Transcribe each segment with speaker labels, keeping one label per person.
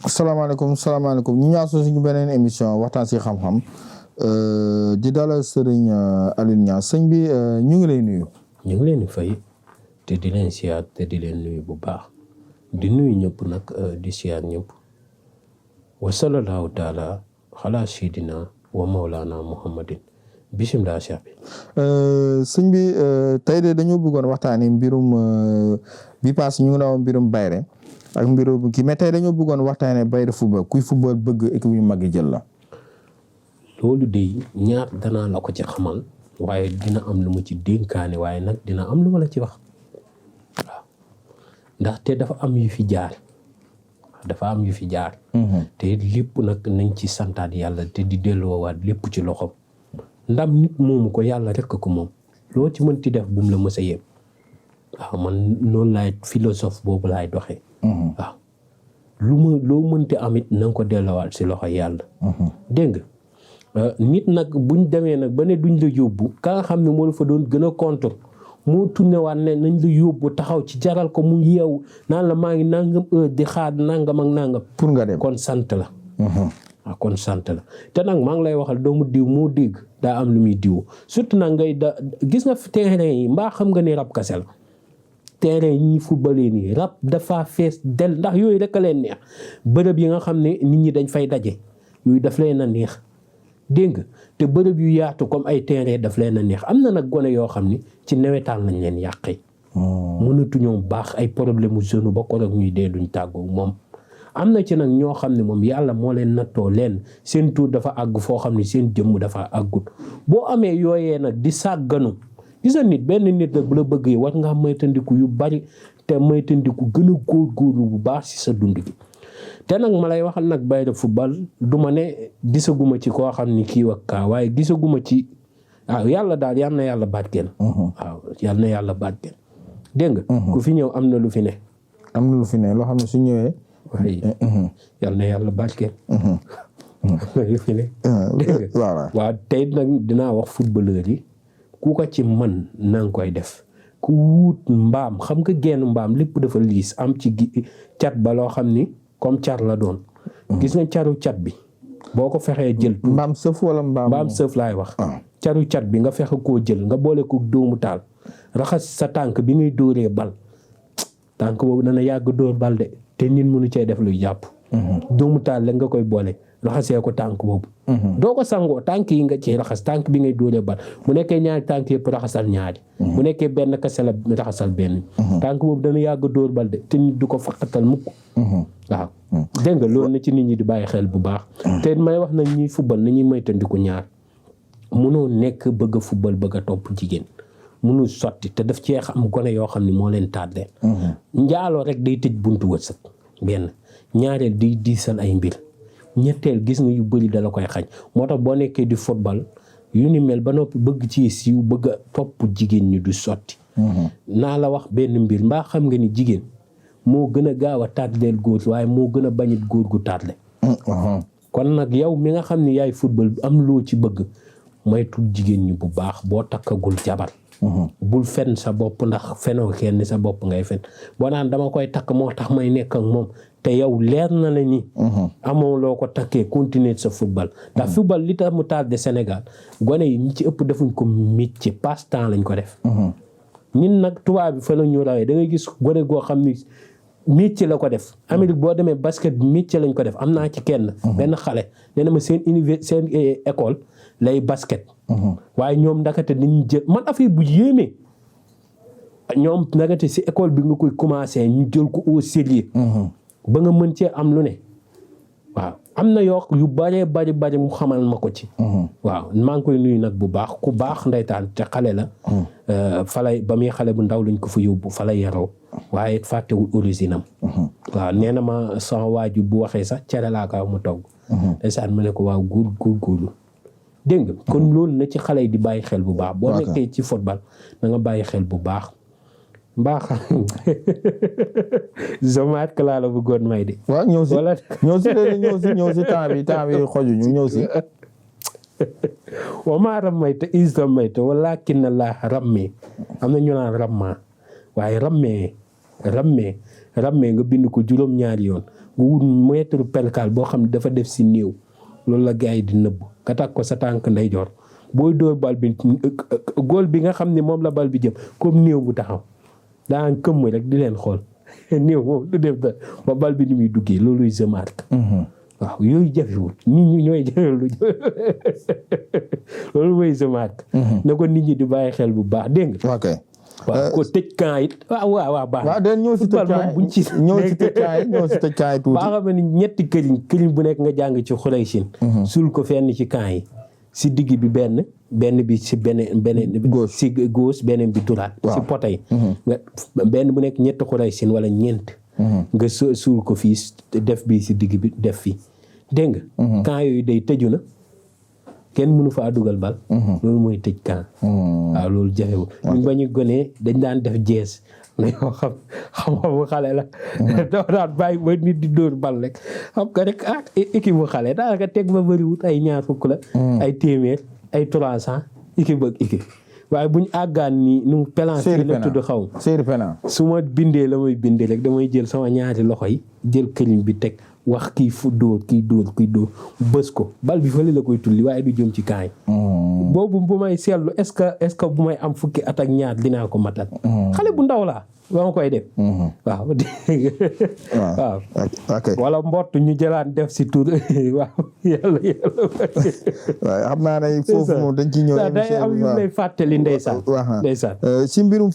Speaker 1: salaamaaleykum ñu ñaaw suñu beneen émission waxtaan si xam-xam di dalal sëriñ Alioune Niang sëñ bi ñu ngi lay nuyu.
Speaker 2: ñu ngi leen di fay te di leen siyaar te di leen nuyu bu baax di nuyu ñëpp nag di siyaar ñëpp wa sallallahu taala xalaa sidina wa mawlana muhammadin bisimilah cheikh bi.
Speaker 1: sëñ bi tey de dañoo bëggoon waxtaanee mbirum bi paas ñu ngi doon mbirum bayre ak mbirum kii mais tey dañoo bëggoon waxtaanee bayre football kuy football bëgg équipe yu mag yi jël la.
Speaker 2: loolu de ñaar danaa la ko ci xamal waaye dina am lu ma ci dénkaane waaye nag dina am lu ma la ci wax waaw ndaxte dafa am yu fi jaar te lépp nag nañ ci santaat yàlla te di delloowaat lépp ci loxoom ndam nit moomu ko yàlla rek ko moom loo ci mënti def bu mu la mës a yem waaw man noonu laay philosophe boobu laay doxee waaw loo mënti amit na nga ko delloowaat si loxo yàlla dégg nga nit nag buñ demee nag ba ne duñ la yóbbu ka nga xam ne moo la fa doon gën a contre moo tourné waat ne nañ la yóbbu taxaw ci jaral ko mu yeewu naan la maa ngi nangam heure di xaar nangam ak nangam
Speaker 1: pour nga dem
Speaker 2: kon sant la waaw kon sant la te nag maa ngi lay waxal doomu diw moo dégg daa am lu muy diw surtout nag ngay gis nga terrain yi mbaa xam nga ni rab kase la terrain yi ñuy footballé nii rab dafa fees del ndax yooyu rek a leen neex bërëb yi nga xam ne nit ñi dañ fay daje yooyu daf leen a neex dégg nga te bërëb yu yaatu comme ay terrain daf leen a neex am na nag gone yoo xam ni ci nawetaan lañ leen yàqee mënatuñoo baax ay problème mu jeune ba ko rek ñuy dee duñ tàggoo moom am na ci nag ñoo xam ne moom yàlla moo leen nattoo leen seen tuur dafa àgg foo xam ne seen jëmm dafa àggut boo amee yooyee nag di sàgganu gis nga nit benn nit nag bu la bëggee war ngaa moytandiku yu bari te moytandiku gën a góorgóorlu bu baax ci sa dund gi te nag ma lay waxal nag bayre football du ma ne gisaguma ci koo xam ni kii ak kaa waaye gisaguma ci waaw yàlla daal yal na yàlla barkeel waaw yal na yàlla barkeel dégg nga ku fi ñëw am na lu fi ne
Speaker 1: loo xam ne su ñëwee
Speaker 2: waaye yal na yàlla barkeel lu fi ne dégg nga waaw tey nag dinaa wax footballeur yi ku ko ci man na nga koy def ku wut mbaam xam nga genn mbaam lépp dafa liis am ci cat ba loo xam ni comme car la doon gis nga caru cat bi boo ko fexee jël
Speaker 1: mbaam sëf wala
Speaker 2: mbaam sëf laay wax caru cat bi nga fexe koo jël nga boole ko dóomu taal raxas sa tànk bi ngay dóoree bal tànk boobu dana yàgg dóor bal de te nit mënu cee def luy jàpp dóomu taal la nga koy boole raxasee ko tànk boobu doo ko sangoo tànk yi nga ci raxas tànk bi ngay dóoree bal bu nekkee ñaari tànk yëpp raxasal ñaari bu nekkee benn kese la raxasal benn tànk boobu dana yàgg dóor bal de te nit du ko faqatal mukk waaw dégg nga loolu na ci nit ñi di bàyyi xel bu baax te may wax nañ ñuy football nañuy moytandiku ñaar mënoo nekk bëgg a football bëgg a topp jigéen mënul sotti te daf cee am gone yoo xam ne moo leen tàddee njaaloo rek day tëj buntu wërsëg benn ñaareel day diisal ay mbir ñetteel gis nga yu bëri dala koy xañ moo tax boo nekkee di football yu ni mel ba noppi bëgg ci siiw bëgg a topp jigéen ñi du sotti naa la wax benn mbir mbaa xam nga ni jigéen moo gën a gaaw a tàddeel góor waaye moo gën a bañit góor gu tàddle kon nag yow mi nga xam ne yaay football am loo ci bëgg moytu jigéen ñi bu baax boo takkagul jabar bul fen sa bopp ndax fenoo kenn sa bopp ngay fen boo naan dama koy takk moo tax may nekk ak moom te yow leer na la ni amoo loo ko takkee continuer sa football ndax football li tax mu tardé Sénégal gone yi ñi ci ëpp defuñ ko métier passe-temps lañ ko def ñun nag tubaab bi fa la ñu rawee da ngay gis gone goo xam ni métier la ko def Amérique boo demee basket bi métier lañ ko def am naa ci kenn benn xale nee na ma seen seen école lay basket waaye ñoom ndakate dañuy jël man affaire bu yéeme ñoom ndakate si école bi nga koy commencé ñu jël ko au sérieux ba nga mën cee am lu ne waaw am na yoo yu bari mu xamal ma ko ci. waaw maa ngi koy nuyu nag bu baax ku baax ndeytaan te xale la. falay ba muy xale bu ndaw lañ ko fa yóbbu fa la yaroo waaye fàttewul origine am. waaw nee na ma sama waaju bu waxee sax cere laa ko mu togg. ndeysaan ma ne ko waaw góorgóorlu dégg nga kon loolu na ci xale yi di bàyyi xel bu baax. boo nekkee ci football na nga bàyyi xel bu baax. mbaa xam Zomaat ka laa la bëggoon may de.
Speaker 1: waaw ñëw si temps bi xojuñu ñëw si.
Speaker 2: wa maa rammayta iz rammayta walaakinna Allaaha rammaa am na ñu naan rammaa waaye rammee nga bind ko juróom-ñaari yoon nga wut mètre percale boo xam ne dafa def si néew loolu la gars yi di nëbb nga takk ko sa tànk ndeyjoor booy dóor bal bi góol bi nga xam ne moom la bal bi jëm comme néew bu taxaw daan këmm rek di leen xool néew moom du def ba bal bi ni muy duggee looluy Zomaat. waaw yooyu jafewul nit ñi ñooy jafewul loolu mooy Zomaat. na ko nit ñi di bàyyi xel bu baax dégg nga.
Speaker 1: ok
Speaker 2: waaw ko tëj camp it waaw baax na.
Speaker 1: waaw dañ ñëw si tëj camp yi ñëw si tëj camp yi tuuti.
Speaker 2: baa xam ne ñetti këriñ bu nekk nga jàng ci Xuraysin. suul ko fenn ci camp yi. si digg bi benn bi si beneen si gauche beneen bi droite. si poto yi. nga benn bu nekk ñetti Xuraysin wala ñeent. nga suul ko fii def bi si digg bi def fii dégg nga. camp yooyu day tëju na kenn mënu faa dugal bal. loolu mooy tëj camp. waaw loolu jafewul. ñun ba ñu gonee dañ daan def jees mais yoo xam bu xale la. doo daan bàyyi ba nit di dóor bal rek xam nga rek équipe bu xale daanaka teg ba bëriwut ay ñaar fukk la. ay téeméer ay 300 équipe ak équipe. waaye bu ñu àggaan nii nu pénalty la tudd xaw ma su ma bindee la may bindee rek damay jël sama ñaari loxo yi jël këriñ bi teg wax kii fu dóor kii dóor bës ko bal bi fële la koy tulli waaye du jëm ci camp yi. boobu bu may seetlu est-ce que bu may am fukki at ak ñaar dinaa ko matal. xale bu ndaw laa ba ma koy def. waaw. waaw.
Speaker 1: ok
Speaker 2: wala mbott ñu jëlaat def si tur waaw yàlla.
Speaker 1: waaw xam naa ne foofu moom dañ ciy ñëw.
Speaker 2: day am yu lay fàttali ndeysaan.
Speaker 1: si mbirum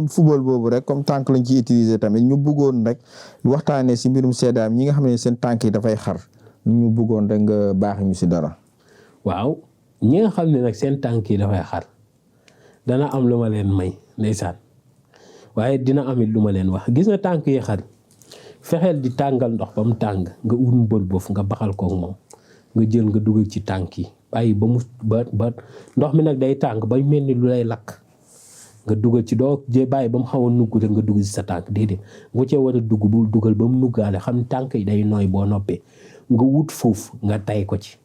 Speaker 1: football boobu rek comme tànk lañ ci utiliser tamit ñu bëggoon rek waxtaanee si mbirum seedaam ñi nga xam ne seen tànk yi dafay xar ñu bëggoon rek nga baax ñu si dara.
Speaker 2: waaw ñi nga xam ne nag seen tànk yi dafay xar dana am lu ma leen may ndeysaan waaye dina amit lu ma leen wax gis nga tànk yi xar fexeel di tàngal ndox ba mu tàng nga ut mbër boof nga baxal koog moom nga jël nga dugal ci tànk yi bàyyi ba ndox mi nag day tàng ba mel ni lu lay lakk nga dugal ci doo bàyyi ba mu xaw a nugg rek nga dugal ci sa tànk déedéet nga cee war a dugg bul dugal ba mu nuggaale xam ne tànk yi day nooy boo noppee nga wut foofu nga tay ko ci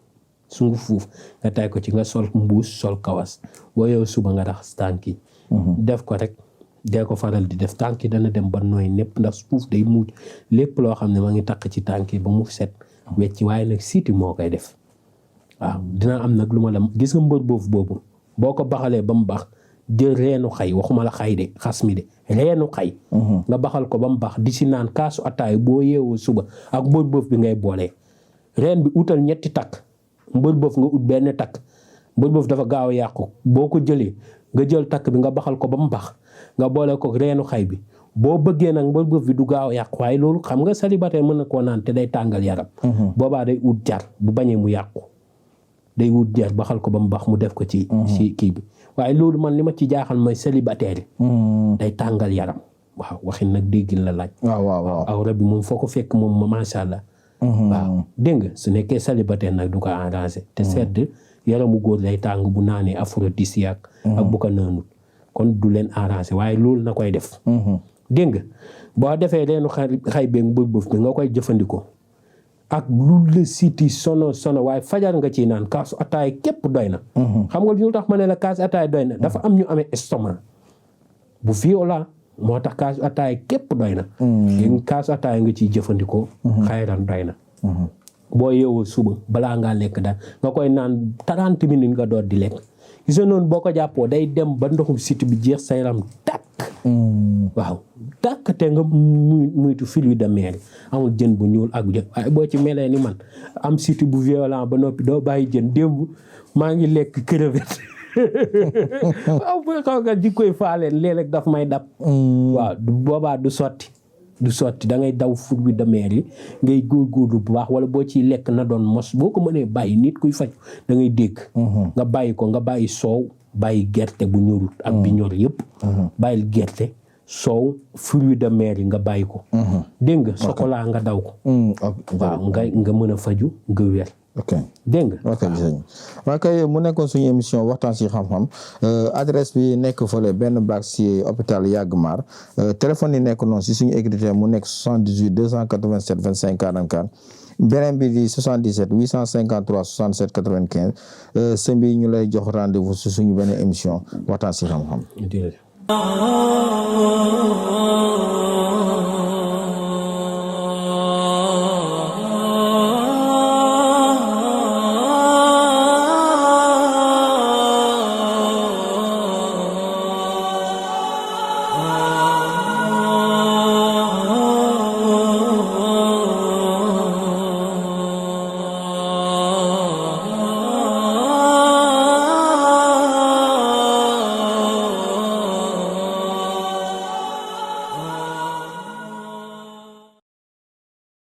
Speaker 2: sungu fuuf nga tay ko ci nga sol mbuus sol kawas boo yow suba nga raxas tànk yi def ko rek dee ko faral di def tànk yi dana dem ba nooy népp ndax suuf day muuj lépp loo xam ne ma ngi takk ci tànk yi ba mu set wecc waaye nag siiti moo koy def waaw dina am nag lu ma la gis nga mbër boobu boo ko baxalee ba mu baax jël reenu xay waxuma la xay de xas mi de reenu xay nga baxal ko ba mu baax di si naan kaasu ataay boo yeewoo suba ak mbër boof bi ngay boolee reen bi utal ñetti takk mbër boof nga ut benn takk mbër boof dafa gaaw a yàqu boo ko jëlee nga jël takk bi nga baxal ko ba mu baax nga boole ko reenu xay bi boo bëggee nag mbër boof bi du gaaw a yàqu waaye loolu xam nga célibataire mën na koo naan te day tàngal yaram boobaa day ut jar bu bañee mu yàqu day wut jar baxal ko ba mu baax mu def ko ci kii bi waaye loolu man li ma ci jaaxal mooy célibataire yi day tàngal yaram waaw waxin nag déggin la laaj waaw awra bi moom foo ko fekk moom macha allah waaw dégg nga su nekkee célibataire nag du ko arrangé te sedd yaramu góor day tàng bu naanee aphrodisiaque ak bu ko naanut kon du leen arrangé waaye loolu na koy def dégg nga boo defee reenu xay beeg mbër bëf bi nga koy jëfandikoo ak lu la siti sono waaye fajar nga ciy naan kaasu ataay képp doy na xam nga lu tax ma ne la kaasu ataay doy na dafa am ñu amee estomac bu violent moo tax kaasu ataay képp doy na léegi kaasu ataay nga ciy jëfandikoo xayran doy na boo yeewoo suba balaa ngaa lekk daal nga koy naan 30 minutes nga door di lekk gis nga noonu boo ko jàppoo day dem ba ndoxum siti bi jeex sa yaram tàkk waaw tàkk te nga muytu fluide de mer amul jën bu ñuul ak jën waaye boo ci melee ni man am siti bu violent ba noppi doo bàyyi jën démb maa ngi lekk crevette waaw bu xaw nga ji koy faaleen léeg-léeg daf may dab waaw boobaa du sotti du sotti da ngay daw fruits de mer yi ngay góorgóorlu bu baax wala boo ciy lekk na doon mos boo ko mënee bàyyi nit kuy faj da ngay dégg. nga bàyyi ko nga bàyyi soow bàyyi gerte bu ñorut ak bi ñor yëpp. bàyyil gerte soow fruits de mer yi nga bàyyi ko. dégg nga chocolat nga daw ko. waaw nga mën a faju nga wér.
Speaker 1: ok
Speaker 2: dégg nga.
Speaker 1: ok gis nañu waaye kay mu nekkoon suñu émission waxtaan si xam-xam adresse bi nekk fële benn bac si hôpital Yagmar téléphone yi nekk noonu si suñu écriture mu nekk 78 287 25 44 beneen bi di 77 853 67 95 sëñ bi ñu lay jox rendez-vous si suñu benn émission waxtaan si xam-xam.